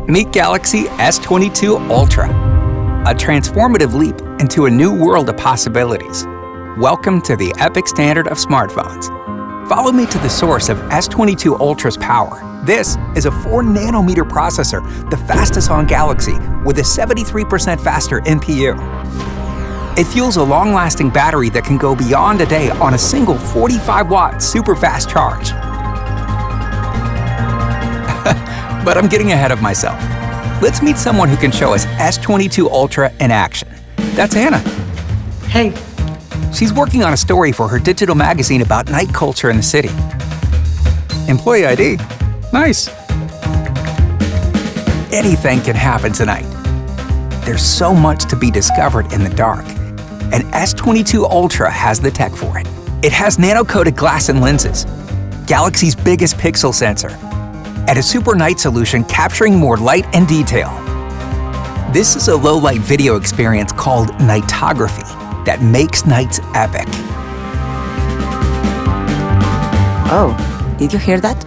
Meet Galaxy S22 Ultra, a transformative leap into a new world of possibilities. Welcome to the epic standard of smartphones. Follow me to the source of S22 Ultra's power. This is a 4-nanometer processor, the fastest on Galaxy, with a 73% faster NPU. It fuels a long-lasting battery that can go beyond a day on a single 45-watt super-fast charge. But I'm getting ahead of myself. Let's meet someone who can show us S22 Ultra in action. That's Anna. Hey. She's working on a story for her digital magazine about night culture in the city. Employee ID. Nice. Anything can happen tonight. There's so much to be discovered in the dark, and S22 Ultra has the tech for it. It has nano-coated glass and lenses, Galaxy's biggest pixel sensor, and a super night solution capturing more light and detail. This is a low-light video experience called nightography that makes nights epic. Oh, did you hear that?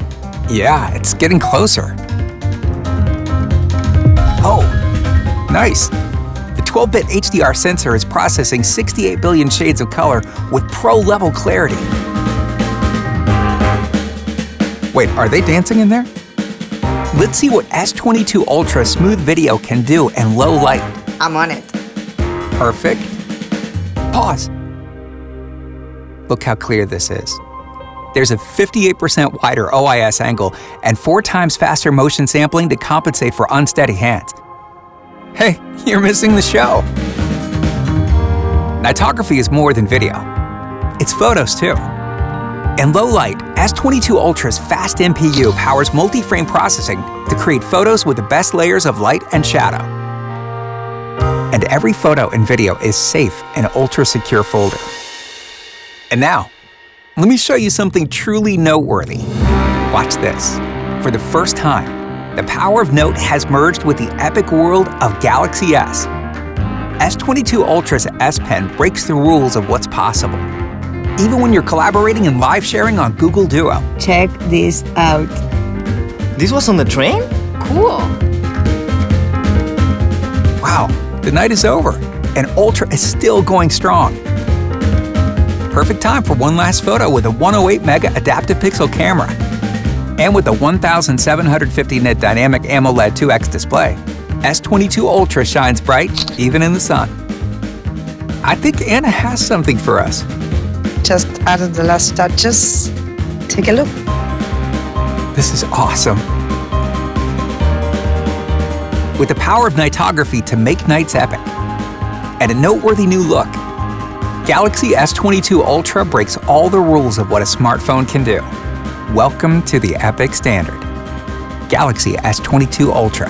Yeah, it's getting closer. Oh, nice. The 12-bit HDR sensor is processing 68 billion shades of color with pro-level clarity. Wait, are they dancing in there? Let's see what S22 Ultra smooth video can do in low light. I'm on it. Perfect. Pause. Look how clear this is. There's a 58% wider OIS angle and 4 times faster motion sampling to compensate for unsteady hands. Hey, you're missing the show. Nightography is more than video. It's photos too. In low light, S22 Ultra's fast NPU powers multi-frame processing to create photos with the best layers of light and shadow. And every photo and video is safe in an ultra-secure folder. And now, let me show you something truly noteworthy. Watch this. For the first time, the power of Note has merged with the epic world of Galaxy S. S22 Ultra's S Pen breaks the rules of what's possible, even when you're collaborating and live sharing on Google Duo. Check this out. This was on the train? Cool. Wow, the night is over, and Ultra is still going strong. Perfect time for one last photo with a 108 mega adaptive pixel camera. And with a 1750 nit dynamic AMOLED 2X display, S22 Ultra shines bright even in the sun. I think Anna has something for us. Just added the last touches. Take a look. This is awesome. With the power of nightography to make nights epic, and a noteworthy new look, Galaxy S22 Ultra breaks all the rules of what a smartphone can do. Welcome to the epic standard. Galaxy S22 Ultra.